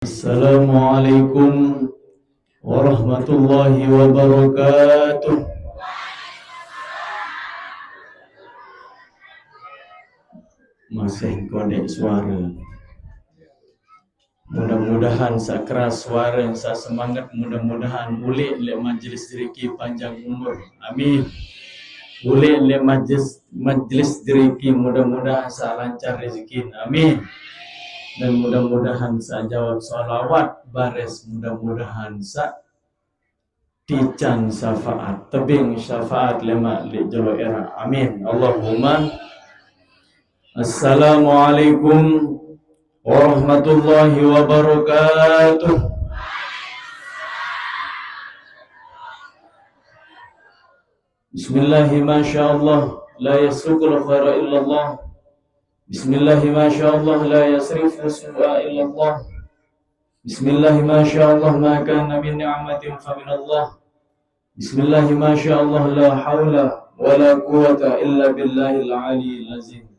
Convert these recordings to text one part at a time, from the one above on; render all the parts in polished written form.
Assalamualaikum warahmatullahi wabarakatuh. Masih kodek suara. Mudah-mudahan sakras suara yang sa semangat, mudah-mudahan ulik le majlis rezeki panjang umur. Amin. Ulik le majlis rezeki, mudah-mudahan sa lancar rezeki. Amin. Dan mudah-mudahan sa jawab salawat baris, mudah-mudahan sa tican syafaat, tebing syafaat lemak li jalo era. Amin. Allahumma. Assalamualaikum warahmatullahi wabarakatuh. Bismillahi masyaallah, la yasukul khaira illallah. Bismillahi masyaallah, la yasrifu su'a illallah. Bismillahi masyaallah, ma kana min ni'matin fa min Allah. Bismillahi masyaallah, la hawla wa la quwwata illa billahil aliyyil azim.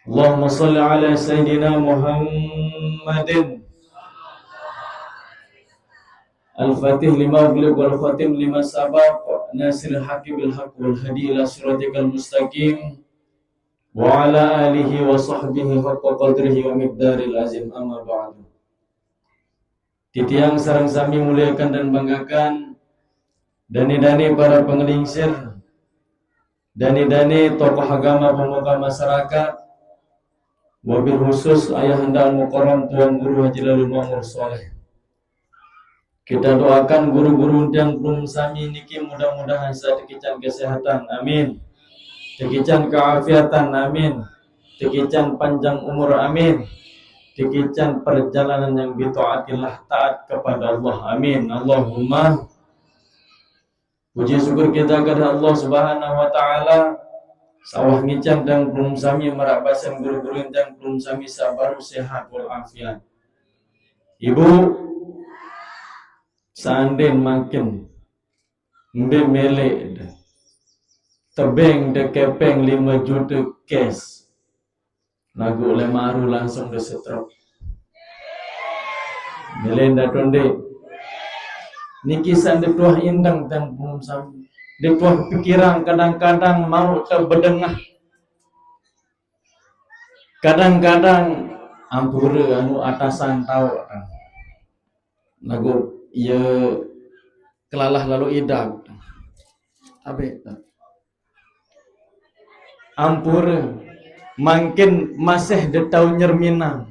Allahumma salli ala sayyidina Muhammadin al-fatih lima ughliq wal khatim lima sabaq, nasiril haqqi bil haqq wal hadi ila siratikal mustaqim, wa ala alihi wa sahbihi haqqa qadrihi wa miqdaril azim. Amma ba'du. Titiang sareng sami muliakan dan banggakan dani-dani para pengelingsir, dani-dani tokoh agama, pemuka masyarakat, wabil khusus ayahanda al-mukarram Tuan Guru Haji Lalul Mamur Soleh. Kita doakan guru-guru yang belum sami niki mudah-mudahan saya tekican kesehatan, amin. Tekican keafiatan, amin. Tekican panjang umur, amin. Tekican perjalanan yang bitaatillah, taat kepada Allah, amin. Allahumma. Puji syukur kita kepada Allah Subhanahu wa taala. Sawah ngican dan belum sami merabasan guru-guru yang belum sami sabar sehat wal afiat. Ibu sanden makin mbe mele tebeng de kepeng 5 juta cash. Lagu oleh maru langsung de setrok. Melenda tonde. Niki sande tuah indang dan belum sami. Dia tuah pikiran kadang-kadang mau terbedengah. Kadang-kadang ampura anu atasan tahu lagu ia kelalah lalu idak. Abe ampura makin masih dia tahu nyerminang,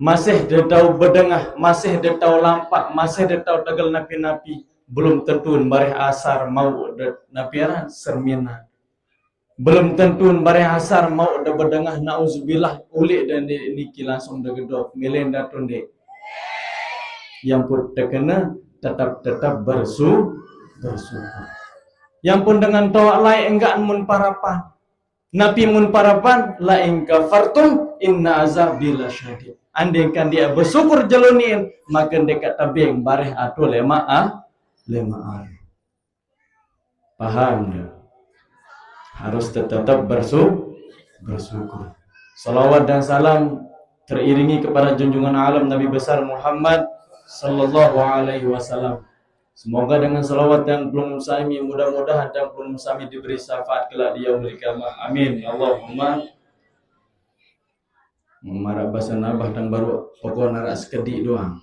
masih dia tahu bedengah, masih dia tahu lampak, masih dia tahu tegal napi-napi. Belum tentu bareh asar mau napiaran sermina. Belum tentu bareh asar mau de bedengah nauzubillah ulik dan niki langsung de gedok milenda tunde. Yang pun terkena tetap bersyukur. Yang pun dengan tawa lai enggak mun parapan. Napi mun parapan la in kafartum inna azabi lasyadid. Andai kan dia bersyukur jelunin maka dekat tabeng bareh atu lemaah. Paham ya? Harus tetap bersyukur. Salawat dan salam teriringi kepada junjungan alam Nabi besar Muhammad sallallahu alaihi wasallam. Semoga dengan salawat yang belum sami, mudah-mudahan yang belum sami diberi syafaat kelak di yaumil qiyamah. Amin. Allahumma. Marak bahasa nabah dan baru pokok narak sekedik doang.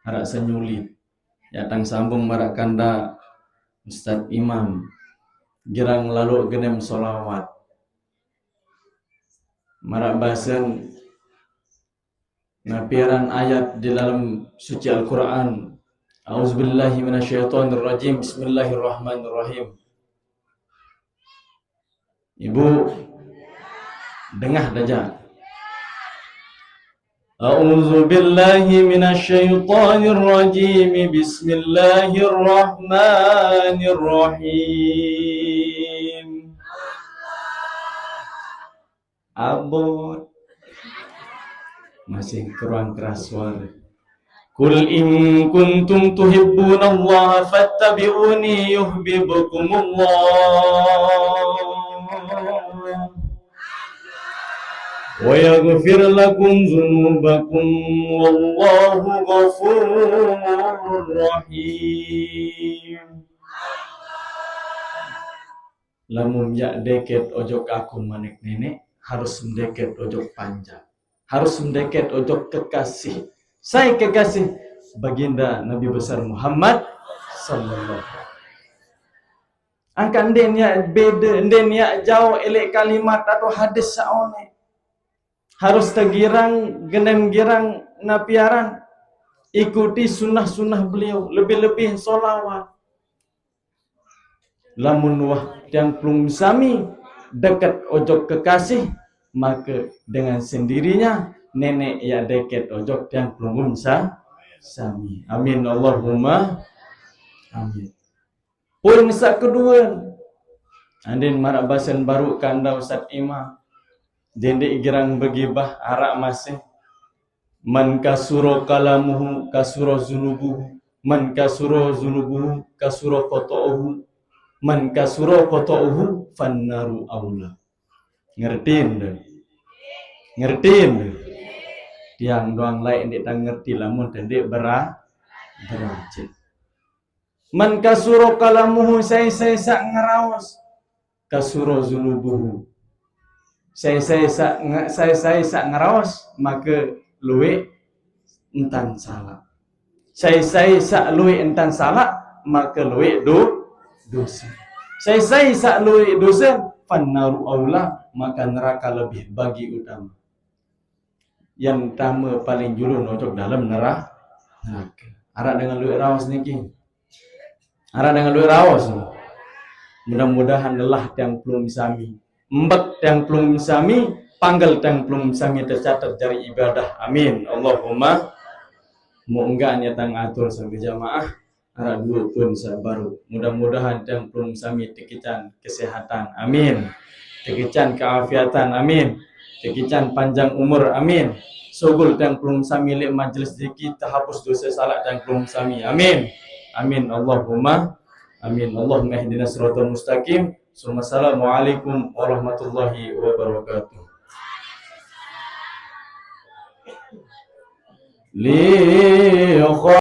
Narak senyulit. Ya tang sambung marak kanda Ustaz Imam girang lalu genem solawat marak bahasan napiaran ayat di dalam suci Al-Quran. A'udzubillahi minasyaitonirrajim. Bismillahirrahmanirrahim. Ibu dengah daja. A'udzu billahi minasyaitonir rajim. Bismillahirrahmanirrahim. Abot masih kurang keras suara. Qul in kuntum tuhibbunallaha fattabi'uni yuhibbukumullah. ويغفر لكم ذنوبكم والله غفور رحيم. Lamun yak deket ojok aku manik nenek harus mendeket ojok panjang, harus mendeket ojok kekasih. Saya kekasih baginda Nabi besar Muhammad sallallahu alaihi wasallam. Angkat den ya beda, den ya jauh elek kalimat atau hadis saone. Harus tegirang genem girang napiaran, ikuti sunnah-sunnah beliau, lebih-lebih solawat. Lamun wah yang belum sami dekat ojok kekasih, maka dengan sendirinya nenek ya dekat ojok yang belum sami. Amin Allahumma amin. Poin kedua, andin marak bahasan baru kanda Ustaz Imam. Jendek girang begibah arak masih. Man kasuro kalamuhu kasuro zunubuhu, man kasuro zunubuhu kasuro koto'uhu, man kasuro koto'uhu fannaru aula. Ngertiin deh. Ngertiin deh. Tiang doang lain dia tak ngerti lamun tendek berajin. Man kasuro kalamuhu saya sak ngerawas, kasuro zunubuhu. Saya sak ngerawas, maka luwe entan salah. Saya sak luwe entan salah, maka luwe dosa. Saya sak luwe dosa, fannaru aula, maka neraka lebih bagi utama. Yang utama paling julu nojok dalam neraka. Arak dengan luwe rawas niki. Arak dengan luwe rawas. Mudah-mudahan lelah yang belum sami, mbak yang belum sami, panggal yang belum sami tercatat dari ibadah. Amin Allahumma. Mau enggak nyatang atur sampai jamaah arak dua pun sabaru. Mudah-mudahan yang belum sami tekican kesehatan. Amin. Tekican keafiatan. Amin. Tekican panjang umur. Amin. Sogul yang belum sami lek majlis zikir terhapus dosa salat yang belum sami. Amin. Amin Allahumma amin. Allahumma ihdinas siratal mustaqim. Assalamualaikum warahmatullahi wabarakatuh. Li